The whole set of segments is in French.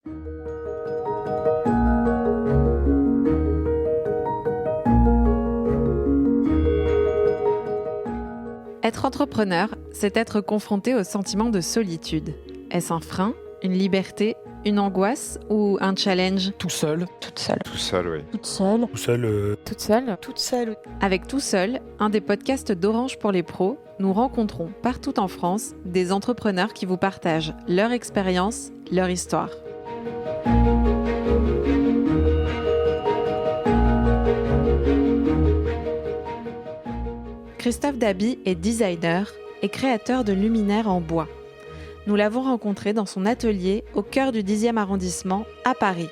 Être entrepreneur, c'est être confronté au sentiment de solitude. Est-ce un frein, une liberté, une angoisse ou un challenge ? Tout seul. Toute seule. Tout seul, oui. Toute seule. Tout seul. Toute seule. Toute seule. Avec Tout seul, un des podcasts d'Orange pour les pros, nous rencontrons partout en France des entrepreneurs qui vous partagent leur expérience, leur histoire. Christophe Dabi est designer et créateur de luminaires en bois. Nous l'avons rencontré dans son atelier au cœur du 10e arrondissement, à Paris.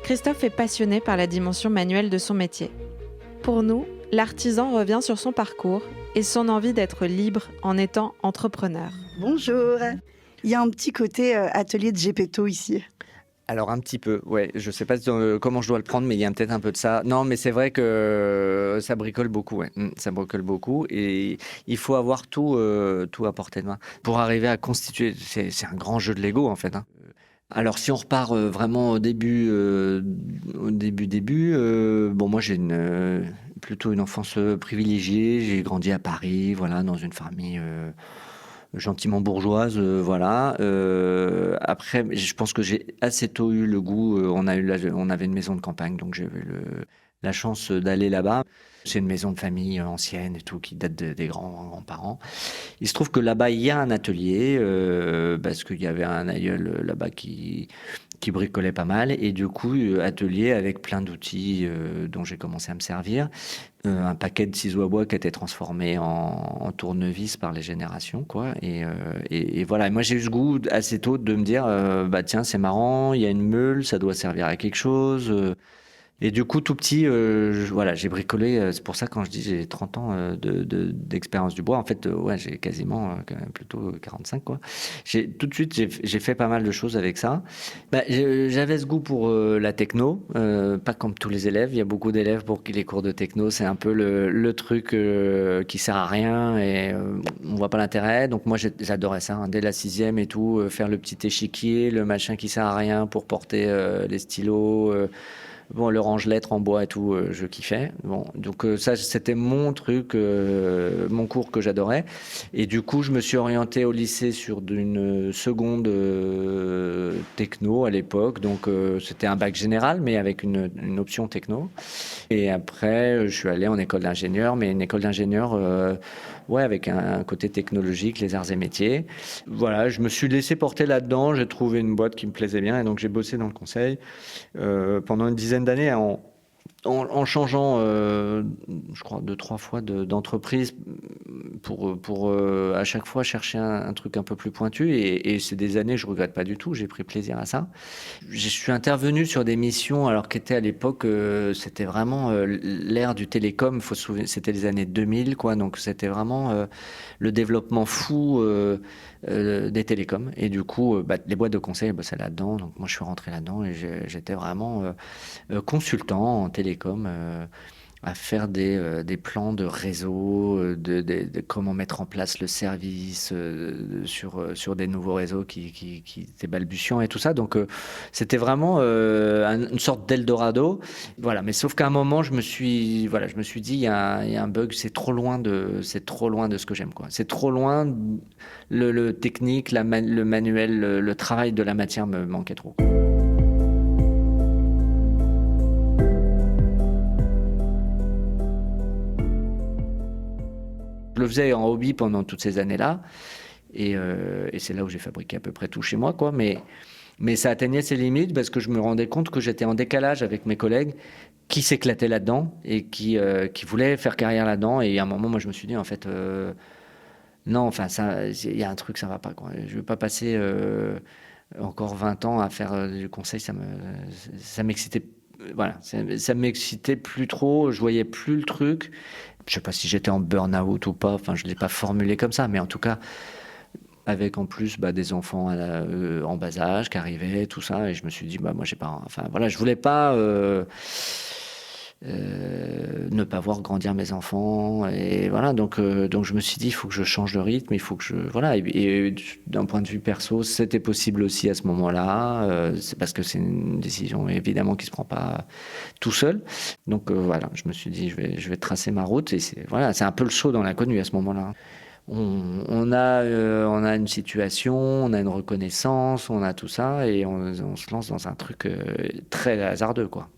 Christophe est passionné par la dimension manuelle de son métier. Pour nous, l'artisan revient sur son parcours et son envie d'être libre en étant entrepreneur. Bonjour. Il y a un petit côté atelier de Gepetto ici. Alors un petit peu, ouais. Je sais pas comment je dois le prendre, mais il y a peut-être un peu de ça. Non, mais c'est vrai que ça bricole beaucoup, ouais. Ça bricole beaucoup et il faut avoir tout à portée de main pour arriver à constituer. C'est un grand jeu de Lego en fait. Alors si on repart vraiment au début, bon moi j'ai plutôt une enfance privilégiée. J'ai grandi à Paris, voilà, dans une famille gentiment bourgeoise, voilà. Après, je pense que j'ai assez tôt eu le goût. On avait une maison de campagne, donc j'avais la chance d'aller là-bas. C'est une maison de famille ancienne et tout, qui date des grands-parents. Il se trouve que là-bas, il y a un atelier, parce qu'il y avait un aïeul là-bas qui bricolait pas mal. Et du coup, atelier avec plein d'outils dont j'ai commencé à me servir. Un paquet de ciseaux à bois qui a été transformé en tournevis par les générations, quoi. Et voilà. Et moi, j'ai eu ce goût assez tôt de me dire, bah tiens, c'est marrant, il y a une meule, ça doit servir à quelque chose. Et du coup, tout petit, voilà, j'ai bricolé. C'est pour ça, quand je dis j'ai 30 ans d'expérience du bois, en fait, ouais, j'ai quasiment quand même plutôt 45, quoi. Tout de suite, j'ai fait pas mal de choses avec ça. Bah, j'avais ce goût pour la techno, pas comme tous les élèves. Il y a beaucoup d'élèves pour qui les cours de techno, c'est un peu le truc qui sert à rien et on voit pas l'intérêt. Donc moi, j'adorais ça, dès la 6e et tout, faire le petit échiquier, le machin qui sert à rien pour porter les stylos. Bon, le range-lettres en bois et tout, je kiffais. Bon, donc ça, c'était mon truc, mon cours que j'adorais. Et du coup, je me suis orienté au lycée sur une seconde techno à l'époque. Donc, c'était un bac général, mais avec une option techno. Et après, je suis allé en école d'ingénieur, mais une école d'ingénieur, ouais, avec un côté technologique, les arts et métiers. Voilà, je me suis laissé porter là-dedans. J'ai trouvé une boîte qui me plaisait bien, et donc j'ai bossé dans le conseil pendant une dizaine d'années en changeant, je crois, 2-3 fois d'entreprise pour à chaque fois chercher un truc un peu plus pointu. Et c'est des années, je regrette pas du tout. J'ai pris plaisir à ça. Je suis intervenu sur des missions, alors qu'était à l'époque, c'était vraiment l'ère du télécom. Faut se souvenir, c'était les années 2000, quoi. Donc c'était vraiment le développement fou des télécoms. Et du coup, les boîtes de conseil, c'est là-dedans. Donc moi, je suis rentré là-dedans et j'étais vraiment consultant en télécom, à faire des plans de réseau, de comment mettre en place le service sur des nouveaux réseaux qui étaient balbutiants et tout ça. Donc c'était vraiment une sorte d'Eldorado. Voilà, mais sauf qu'à un moment, je me suis dit, il y a un bug, c'est trop loin de ce que j'aime, quoi. C'est trop loin, le technique, le manuel, le travail de la matière me manquait trop. Je le faisais en hobby pendant toutes ces années-là. Et c'est là où j'ai fabriqué à peu près tout chez moi, quoi. Mais ça atteignait ses limites parce que je me rendais compte que j'étais en décalage avec mes collègues qui s'éclataient là-dedans et qui voulaient faire carrière là-dedans. Et à un moment, moi, je me suis dit, en fait, non, enfin, il y a un truc, ça va pas, quoi. Je veux pas passer encore 20 ans à faire du conseil. Ça m'excitait. Voilà, ça m'excitait plus trop. Je voyais plus le truc. Je sais pas si j'étais en burn-out ou pas, enfin je l'ai pas formulé comme ça, mais en tout cas avec en plus des enfants en bas âge qui arrivaient, tout ça, et je me suis dit moi j'ai pas, enfin voilà, je voulais pas ne pas voir grandir mes enfants. Et voilà, donc je me suis dit, il faut que je change de rythme, il faut que je... Voilà, et d'un point de vue perso, c'était possible aussi à ce moment-là. C'est parce que c'est une décision, évidemment, qui ne se prend pas tout seul. Donc voilà, je me suis dit, je vais tracer ma route. Et c'est un peu le saut dans l'inconnu à ce moment-là. On a une situation, on a une reconnaissance, on a tout ça, et on se lance dans un truc très hasardeux, quoi.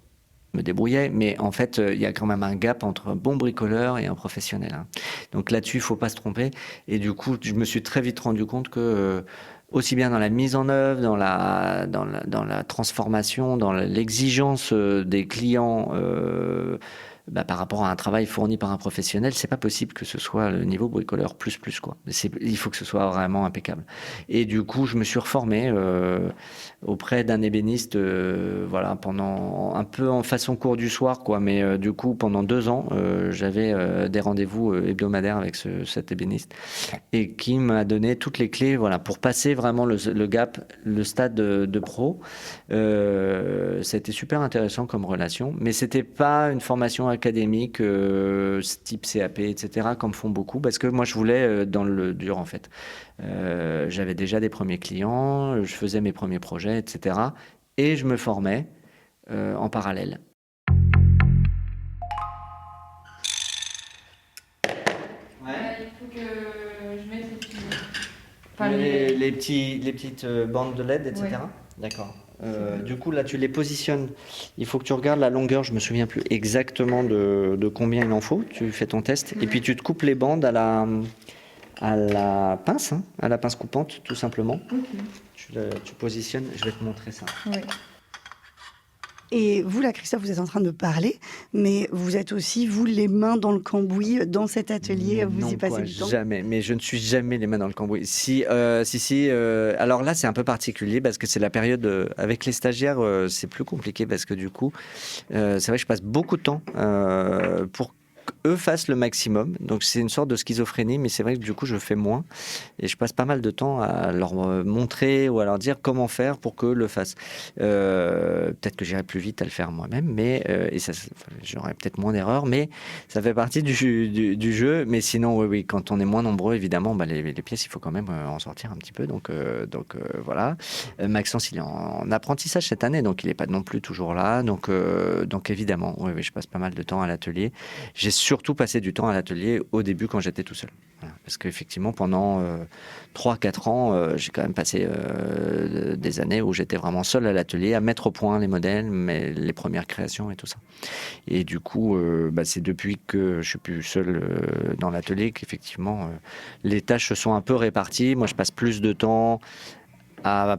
Me débrouillais, mais en fait, il y a quand même un gap entre un bon bricoleur et un professionnel, hein. Donc là-dessus, il faut pas se tromper. Et du coup, je me suis très vite rendu compte que aussi bien dans la mise en œuvre, dans la transformation, dans l'exigence des clients, par rapport à un travail fourni par un professionnel, c'est pas possible que ce soit le niveau bricoleur plus quoi. Il faut que ce soit vraiment impeccable. Et du coup, je me suis reformé auprès d'un ébéniste, voilà, pendant un peu en façon cours du soir, quoi. Mais du coup, pendant 2 ans, j'avais des rendez-vous hebdomadaires avec cet ébéniste, et qui m'a donné toutes les clés, voilà, pour passer vraiment le gap, le stade de pro. Ça a été super intéressant comme relation, mais c'était pas une formation académique type CAP, etc., comme font beaucoup, parce que moi je voulais dans le dur, en fait. J'avais déjà des premiers clients, je faisais mes premiers projets, etc., et je me formais en parallèle. Il faut que je mette les petites bandes de LED, etc. Ouais. D'accord. Du coup, là, tu les positionnes. Il faut que tu regardes la longueur. Je me souviens plus exactement de combien il en faut. Tu fais ton test. Ouais. Et puis, tu te coupes les bandes à la pince, hein, à la pince coupante, tout simplement. Okay. Tu positionnes. Je vais te montrer ça. Ouais. Et vous, là, Christophe, vous êtes en train de parler, mais vous êtes aussi, vous, les mains dans le cambouis, dans cet atelier, vous y passez du temps ? Jamais, mais je ne suis jamais les mains dans le cambouis. Si. Alors là, c'est un peu particulier parce que c'est la période, avec les stagiaires, c'est plus compliqué parce que du coup, c'est vrai que je passe beaucoup de temps pour qu'eux fassent le maximum. Donc c'est une sorte de schizophrénie, mais c'est vrai que du coup je fais moins et je passe pas mal de temps à leur montrer ou à leur dire comment faire pour qu'eux le fassent. Peut-être que j'irai plus vite à le faire moi-même, mais et ça, j'aurai peut-être moins d'erreurs, mais ça fait partie du jeu. Mais sinon, oui, quand on est moins nombreux, évidemment, les pièces, il faut quand même en sortir un petit peu. Donc voilà. Maxence, il est en apprentissage cette année, donc il n'est pas non plus toujours là. Donc évidemment, oui, je passe pas mal de temps à l'atelier. J'ai surtout passé du temps à l'atelier au début quand j'étais tout seul. Voilà. Parce qu'effectivement, pendant 3-4 ans, j'ai quand même passé des années où j'étais vraiment seul à l'atelier, à mettre au point les modèles, les premières créations et tout ça. Et du coup, c'est depuis que je suis plus seul dans l'atelier qu'effectivement, les tâches se sont un peu réparties. Moi, je passe plus de temps à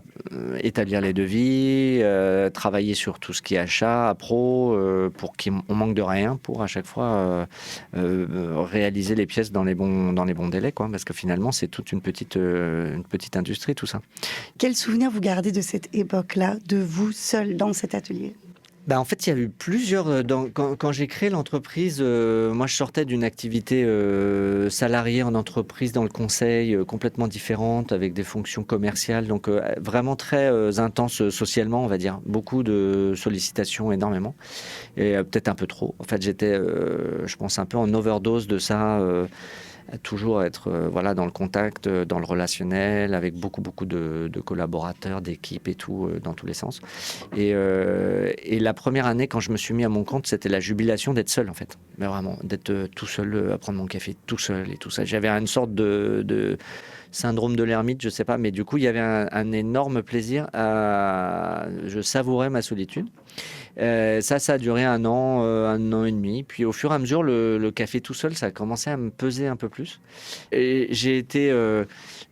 établir les devis, travailler sur tout ce qui est achat, pro, pour qu'on manque de rien, pour à chaque fois réaliser les pièces dans les bons délais, quoi, parce que finalement c'est toute une petite industrie, tout ça. Quel souvenir vous gardez de cette époque-là, de vous seul dans cet atelier ? En fait, il y a eu plusieurs... Quand j'ai créé l'entreprise, moi, je sortais d'une activité salariée en entreprise dans le conseil, complètement différente, avec des fonctions commerciales, donc vraiment très intense socialement, on va dire. Beaucoup de sollicitations, énormément, et peut-être un peu trop. En fait, j'étais, je pense, un peu en overdose de ça, à toujours être dans le contact, dans le relationnel, avec beaucoup de collaborateurs, d'équipes et tout, dans tous les sens. Et la première année, quand je me suis mis à mon compte, c'était la jubilation d'être seul, en fait. Mais vraiment, d'être tout seul, à prendre mon café tout seul et tout ça. J'avais une sorte de syndrome de l'ermite, je sais pas, mais du coup, il y avait un énorme plaisir je savourais ma solitude. Ça a duré 1 an et demi. Puis au fur et à mesure, le café tout seul, ça a commencé à me peser un peu plus. Et j'ai été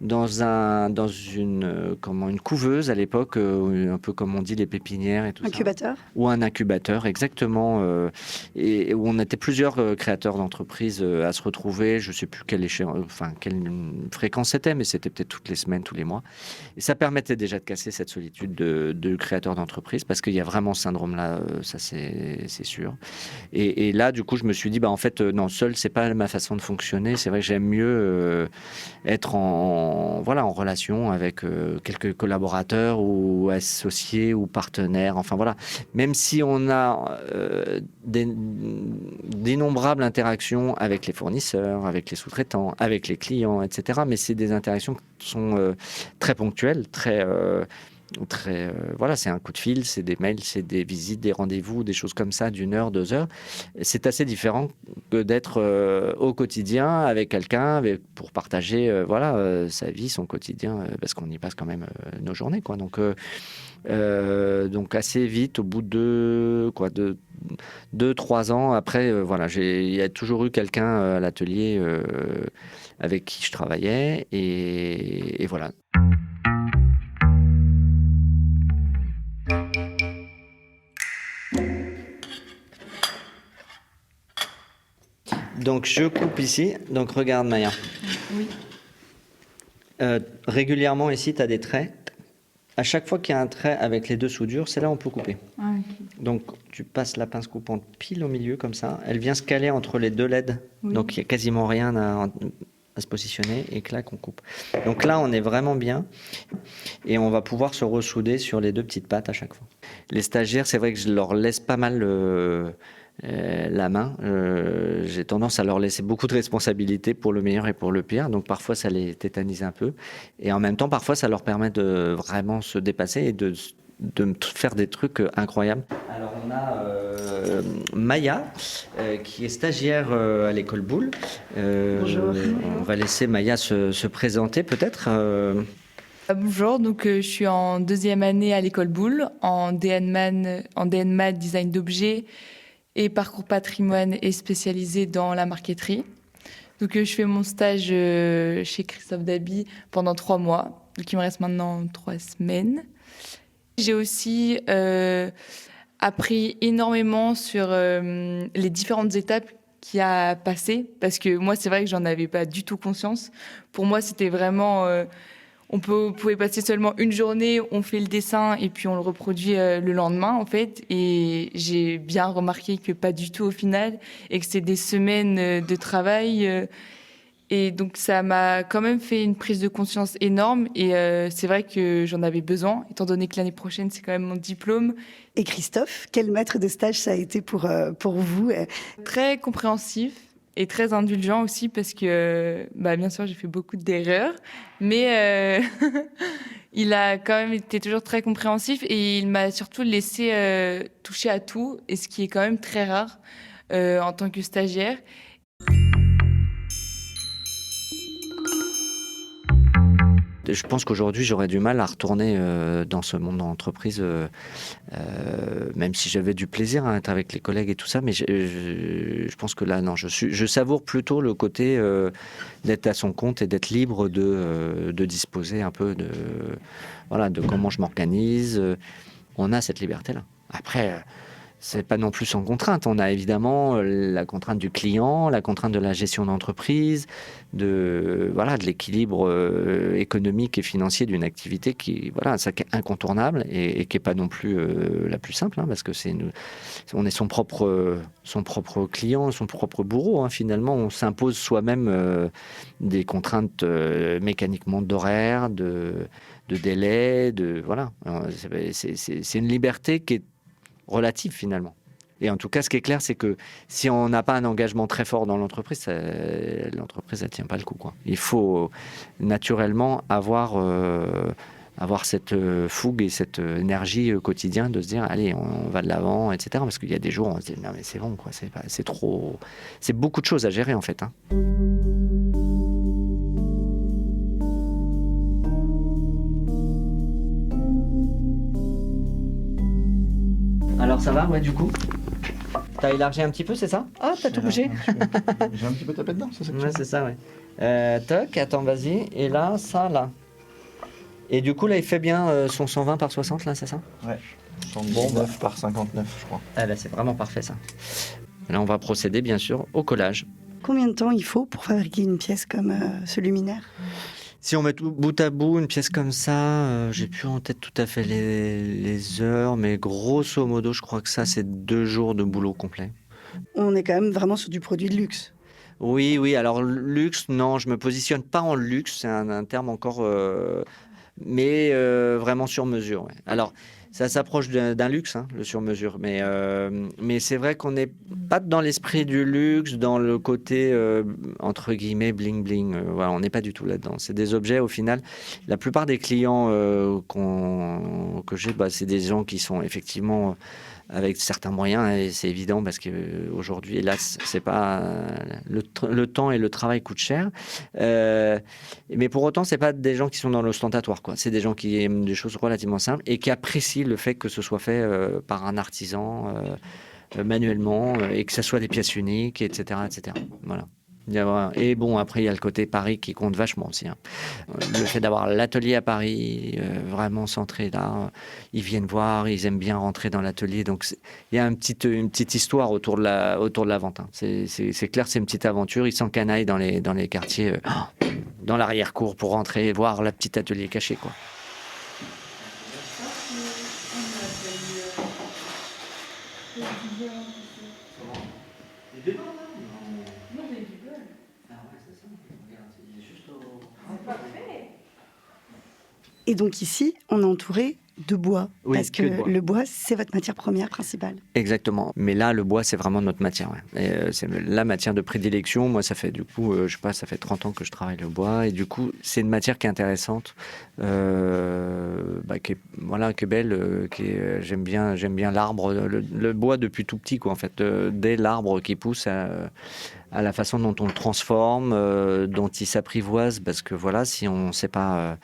dans une couveuse à l'époque, un peu comme on dit les pépinières et tout ça. Incubateur ? Ou un incubateur, exactement. Et où on était plusieurs créateurs d'entreprises à se retrouver. Je sais plus quelle fréquence c'était, mais c'était peut-être toutes les semaines, tous les mois. Et ça permettait déjà de casser cette solitude de créateur d'entreprise, parce qu'il y a vraiment ce syndrome-là ça c'est sûr. Et là, du coup, je me suis dit, en fait, non, seul, c'est pas ma façon de fonctionner. C'est vrai que j'aime mieux être en relation avec quelques collaborateurs ou associés ou partenaires. Enfin voilà, même si on a d'innombrables interactions avec les fournisseurs, avec les sous-traitants, avec les clients, etc. Mais c'est des interactions qui sont très ponctuelles, voilà, c'est un coup de fil, c'est des mails, c'est des visites, des rendez-vous, des choses comme ça d'1 heure, 2 heures. C'est assez différent que d'être au quotidien avec quelqu'un pour partager sa vie, son quotidien, parce qu'on y passe quand même nos journées, quoi. Donc assez vite, au bout de 2-3 ans, après, il y a toujours eu quelqu'un à l'atelier avec qui je travaillais, et voilà. Donc je coupe ici. Donc regarde Maya. Oui. Régulièrement ici, tu as des traits. À chaque fois qu'il y a un trait avec les 2 soudures, c'est là où on peut couper. Ah, okay. Donc tu passes la pince coupante pile au milieu comme ça. Elle vient se caler entre les 2 LED. Oui. Donc il n'y a quasiment rien à se positionner, et clac, on coupe. Donc là, on est vraiment bien. Et on va pouvoir se ressouder sur les 2 petites pattes à chaque fois. Les stagiaires, c'est vrai que je leur laisse pas mal la main. J'ai tendance à leur laisser beaucoup de responsabilités pour le meilleur et pour le pire. Donc parfois, ça les tétanise un peu. Et en même temps, parfois, ça leur permet de vraiment se dépasser et de faire des trucs incroyables. Alors on a Maya qui est stagiaire à l'école Boulle. Bonjour. On va laisser Maya se présenter peut-être. Bonjour, donc je suis en 2e année à l'école Boulle en DNMA design d'objets et parcours patrimoine et spécialisé dans la marqueterie. Donc je fais mon stage chez Christophe Dabi pendant 3 mois, donc il me reste maintenant 3 semaines. J'ai aussi appris énormément sur les différentes étapes qu'il y a à passer, parce que moi c'est vrai que j'en avais pas du tout conscience. Pour moi c'était vraiment on pouvait passer seulement une journée, on fait le dessin et puis on le reproduit le lendemain en fait. Et j'ai bien remarqué que pas du tout au final, et que c'est des semaines de travail. Et donc ça m'a quand même fait une prise de conscience énorme, et c'est vrai que j'en avais besoin, étant donné que l'année prochaine c'est quand même mon diplôme. Et Christophe, quel maître de stage ça a été pour vous? Très compréhensif et très indulgent aussi, parce que bien sûr j'ai fait beaucoup d'erreurs, mais il a quand même été toujours très compréhensif, et il m'a surtout laissé toucher à tout, et ce qui est quand même très rare en tant que stagiaire. Je pense qu'aujourd'hui, j'aurais du mal à retourner dans ce monde d'entreprise, même si j'avais du plaisir à être avec les collègues et tout ça. Mais je pense que là, non, je savoure plutôt le côté d'être à son compte et d'être libre de disposer un peu de comment je m'organise. On a cette liberté-là. Après, c'est pas non plus sans contrainte. On a évidemment la contrainte du client, la contrainte de la gestion d'entreprise, de l'équilibre économique et financier d'une activité qui est incontournable et qui est pas non plus la plus simple, parce que on est son propre client, son propre bourreau. Finalement, on s'impose soi-même des contraintes mécaniquement d'horaire, de délai, c'est une liberté qui est relative finalement. Et en tout cas, ce qui est clair, c'est que si on n'a pas un engagement très fort dans l'entreprise, l'entreprise elle tient pas le coup, quoi. Il faut naturellement avoir cette fougue et cette énergie quotidienne de se dire allez, on va de l'avant, etc. Parce qu'il y a des jours où on se dit non mais c'est bon, quoi, c'est trop, c'est beaucoup de choses à gérer en fait. Alors ça va, ouais, du coup t'as élargi un petit peu, c'est ça? Ah, t'as tout bougé. J'ai un petit peu tapé dedans, c'est ça? Ouais, c'est ça, ouais. Toc, attends, vas-y. Et là, ça, là. Et du coup, là, il fait bien son 120 par 60, là, c'est ça? Ouais. 119 par 59, je crois. Ah, là, c'est vraiment parfait, ça. Là, on va procéder, bien sûr, au collage. Combien de temps il faut pour fabriquer une pièce comme ce luminaire? Si on met tout bout à bout, une pièce comme ça, j'ai plus en tête tout à fait les heures, mais grosso modo, je crois que ça, c'est 2 jours de boulot complet. On est quand même vraiment sur du produit de luxe. Oui, alors luxe, non, je me positionne pas en luxe, c'est un terme encore, mais vraiment sur mesure. Ouais. Alors, ça s'approche d'un luxe, hein, le sur mesure, mais c'est vrai qu'on n'est pas dans l'esprit du luxe, dans le côté, entre guillemets, bling-bling. Voilà, on n'est pas du tout là-dedans. C'est des objets, au final, la plupart des clients que j'ai, c'est des gens qui sont effectivement avec certains moyens, et c'est évident parce qu'aujourd'hui, hélas, c'est pas le temps et le travail coûtent cher. Mais pour autant, c'est pas des gens qui sont dans l'ostentatoire, quoi. C'est des gens qui aiment des choses relativement simples et qui apprécient le fait que ce soit fait par un artisan manuellement et que ça soit des pièces uniques, etc., etc. Voilà. Et bon, après, il y a le côté Paris qui compte vachement aussi. Hein. Le fait d'avoir l'atelier à Paris, vraiment centré là, ils viennent voir, ils aiment bien rentrer dans l'atelier. Donc, il y a une petite histoire autour de la vente. Hein. C'est clair, c'est une petite aventure. Ils s'encanaillent dans les quartiers, dans l'arrière-cour pour rentrer et voir la petite atelier caché, quoi. Et donc ici, on est entouré de bois, Oui, parce que le bois, c'est votre matière première principale. Exactement. Mais là, le bois, c'est vraiment notre matière. Ouais. Et, c'est la matière de prédilection. Moi, ça fait du coup, ça fait 30 ans que je travaille le bois. Et du coup, c'est une matière qui est intéressante, qui est belle, j'aime bien l'arbre, le bois depuis tout petit, quoi, en fait. Dès l'arbre qui pousse à la façon dont on le transforme, dont il s'apprivoise, parce que voilà, si on sait pas,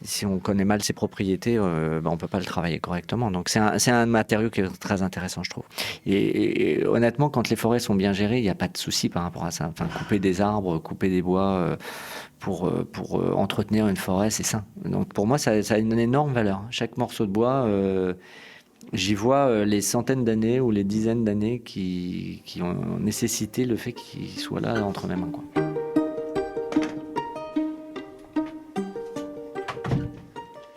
si on connaît mal ses propriétés, on peut pas le travailler correctement. Donc c'est un matériau qui est très intéressant, je trouve. Et honnêtement, quand les forêts sont bien gérées, il n'y a pas de souci par rapport à ça. Enfin, couper des arbres, couper des bois pour entretenir une forêt, c'est sain. Donc pour moi, ça a une énorme valeur. Chaque morceau de bois, j'y vois les centaines d'années ou les dizaines d'années qui ont nécessité le fait qu'il soit là entre mes mains, quoi.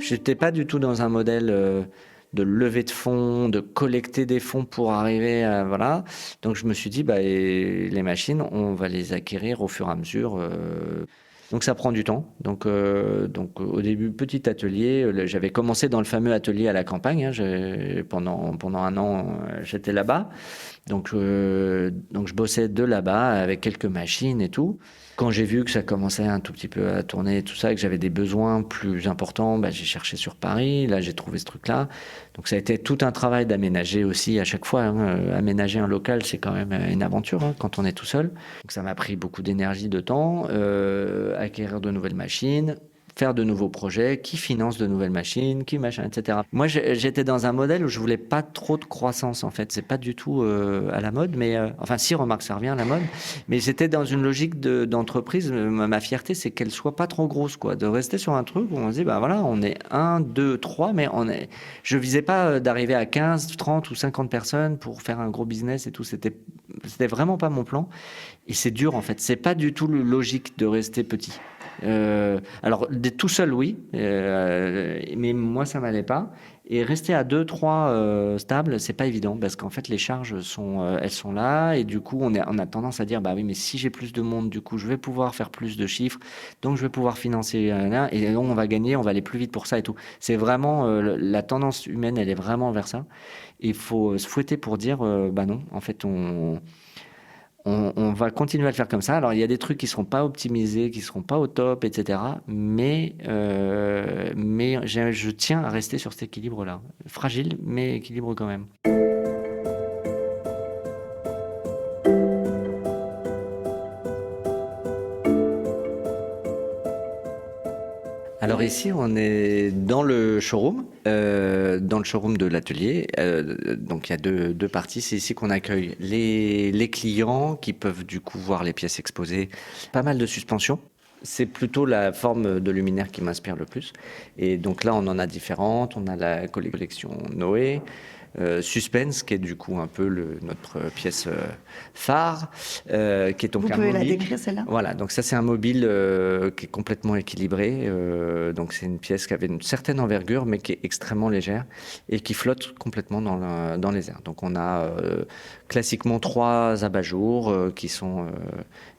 J'étais pas du tout dans un modèle de levée de fonds, de collecter des fonds pour arriver à... Voilà. Donc je me suis dit, les machines, on va les acquérir au fur et à mesure. Donc ça prend du temps. Donc au début, petit atelier. J'avais commencé dans le fameux atelier à la campagne. Hein. Pendant un an, j'étais là-bas. Donc je bossais de là-bas avec quelques machines et tout. Quand j'ai vu que ça commençait un tout petit peu à tourner et tout ça, et que j'avais des besoins plus importants, j'ai cherché sur Paris. Là, j'ai trouvé ce truc-là. Donc ça a été tout un travail d'aménager aussi à chaque fois. Hein. Aménager un local, c'est quand même une aventure quand on est tout seul. Donc ça m'a pris beaucoup d'énergie, de temps. Acquérir de nouvelles machines, faire de nouveaux projets, qui finance de nouvelles machines, qui machin, etc. Moi, j'étais dans un modèle où je voulais pas trop de croissance, en fait. C'est pas du tout à la mode, mais enfin, si, remarque, ça revient à la mode. Mais j'étais dans une logique d'entreprise. Ma fierté, c'est qu'elle soit pas trop grosse, quoi. De rester sur un truc où on se dit, voilà, on est 1, 2, 3, mais je visais pas d'arriver à 15, 30 ou 50 personnes pour faire un gros business et tout. C'était vraiment pas mon plan. Et c'est dur, en fait. C'est pas du tout logique de rester petit. Alors, tout seul, oui, mais moi, ça m'allait pas. Et rester à 2, 3 stables, c'est pas évident parce qu'en fait, les charges elles sont là et du coup, on a tendance à dire, oui, mais si j'ai plus de monde, du coup, je vais pouvoir faire plus de chiffres, donc je vais pouvoir financer et donc on va gagner, on va aller plus vite pour ça et tout. C'est vraiment la tendance humaine, elle est vraiment vers ça. Il faut se fouetter pour dire, non, en fait, on va continuer à le faire comme ça. Alors, il y a des trucs qui ne seront pas optimisés, qui ne seront pas au top, etc. Mais je tiens à rester sur cet équilibre-là. Fragile, mais équilibre quand même. Alors ici, on est dans le showroom de l'atelier. Donc il y a deux parties. C'est ici qu'on accueille les clients qui peuvent du coup voir les pièces exposées. Pas mal de suspensions. c'est plutôt la forme de luminaire qui m'inspire le plus. Et donc là, on en a différentes. On a la collection Noé, Suspense, qui est du coup un peu notre pièce phare, qui est donc Vous un pouvez mobile. la décrire, celle-là ? Voilà, donc ça c'est un mobile qui est complètement équilibré. Donc c'est une pièce qui avait une certaine envergure, mais qui est extrêmement légère et qui flotte complètement dans les airs. Donc on a classiquement 3 abat-jours qui sont...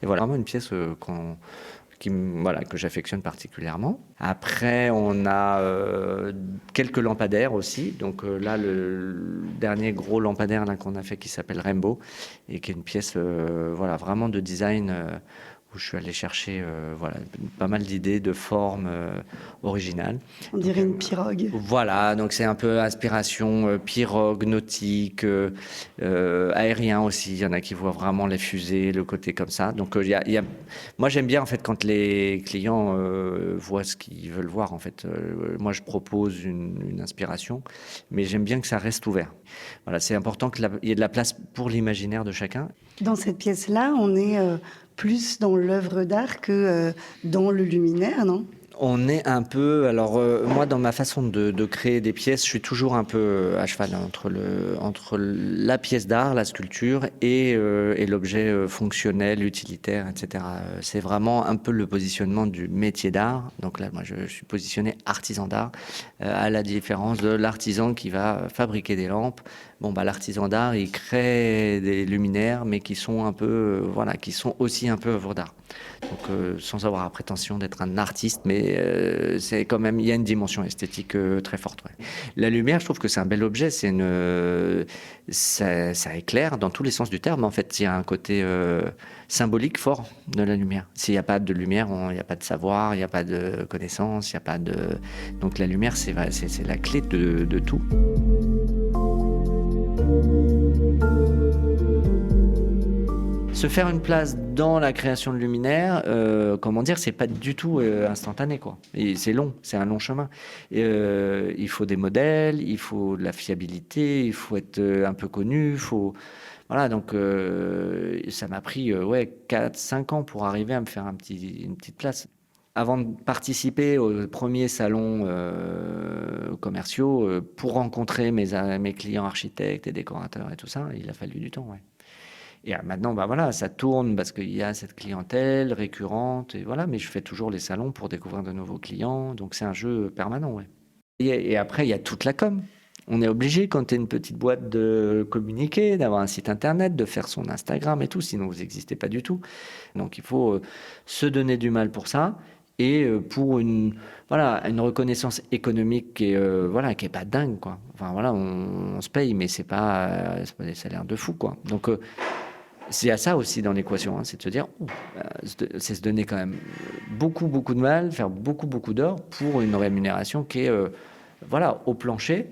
et voilà, vraiment une pièce que j'affectionne particulièrement. Après, on a quelques lampadaires aussi. Donc là, le dernier gros lampadaire qu'on a fait qui s'appelle Rainbow et qui est une pièce vraiment de design où je suis allé chercher pas mal d'idées de formes originales. On dirait une pirogue. Voilà, donc c'est un peu inspiration pirogue, nautique, aérien aussi. Il y en a qui voient vraiment les fusées, le côté comme ça. Donc moi j'aime bien en fait quand les clients voient ce qu'ils veulent voir. En fait, moi je propose une inspiration, mais j'aime bien que ça reste ouvert. Voilà, c'est important qu'il y ait de la place pour l'imaginaire de chacun. Dans cette pièce-là, on est plus dans l'œuvre d'art que dans le luminaire, non ? On est un peu... Alors, moi, dans ma façon de créer des pièces, je suis toujours un peu à cheval entre la pièce d'art, la sculpture et l'objet fonctionnel, utilitaire, etc. C'est vraiment un peu le positionnement du métier d'art. Donc là, moi, je suis positionné artisan d'art, à la différence de l'artisan qui va fabriquer des lampes. Bon, l'artisan d'art, il crée des luminaires, mais qui sont un peu... qui sont aussi un peu œuvres d'art. Donc, sans avoir la prétention d'être un artiste, mais c'est quand même, il y a une dimension esthétique très forte. Ouais. La lumière, je trouve que c'est un bel objet. Ça éclaire dans tous les sens du terme. En fait, il y a un côté symbolique fort de la lumière. S'il n'y a pas de lumière, il n'y a pas de savoir, il n'y a pas de connaissance, il n'y a pas de... Donc la lumière, c'est la clé de tout. Se faire une place dans la création de luminaires, c'est pas du tout instantané, quoi. Et c'est long, c'est un long chemin. Il faut des modèles, il faut de la fiabilité, il faut être un peu connu, Voilà, donc ça m'a pris 4-5 ans pour arriver à me faire une petite place. Avant de participer aux premiers salons commerciaux, pour rencontrer mes clients architectes et décorateurs et tout ça, il a fallu du temps, ouais. Et maintenant, ça tourne parce qu'il y a cette clientèle récurrente. Et voilà, mais je fais toujours les salons pour découvrir de nouveaux clients. Donc, c'est un jeu permanent, ouais. Et après, il y a toute la com. On est obligé, quand tu es une petite boîte, de communiquer, d'avoir un site internet, de faire son Instagram et tout. Sinon, vous n'existez pas du tout. Donc, il faut se donner du mal pour ça. Et pour une reconnaissance économique qui est pas dingue, quoi. Enfin, on se paye, mais c'est pas des salaires de fou, quoi. Donc, c'est à ça aussi dans l'équation, hein, c'est de se dire, c'est se donner quand même beaucoup, beaucoup de mal, faire beaucoup, beaucoup d'heures pour une rémunération qui est, au plancher.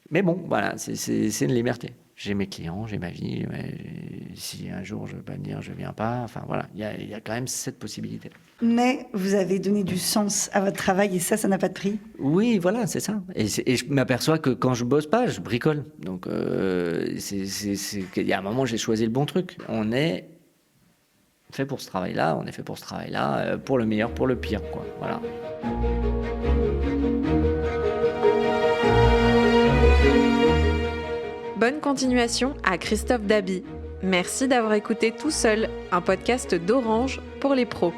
Mais bon, c'est une liberté. J'ai mes clients, j'ai ma vie. Si un jour je veux pas venir, je viens pas. Enfin voilà, il y a quand même cette possibilité. Mais vous avez donné du sens à votre travail et ça n'a pas de prix. Oui, voilà, c'est ça. Et je m'aperçois que quand je bosse pas, je bricole. Donc il y a un moment, j'ai choisi le bon truc. On est fait pour ce travail-là. On est fait pour ce travail-là, pour le meilleur, pour le pire, quoi. Voilà. Bonne continuation à Christophe Dabi. Merci d'avoir écouté Tout Seul, un podcast d'Orange pour les pros.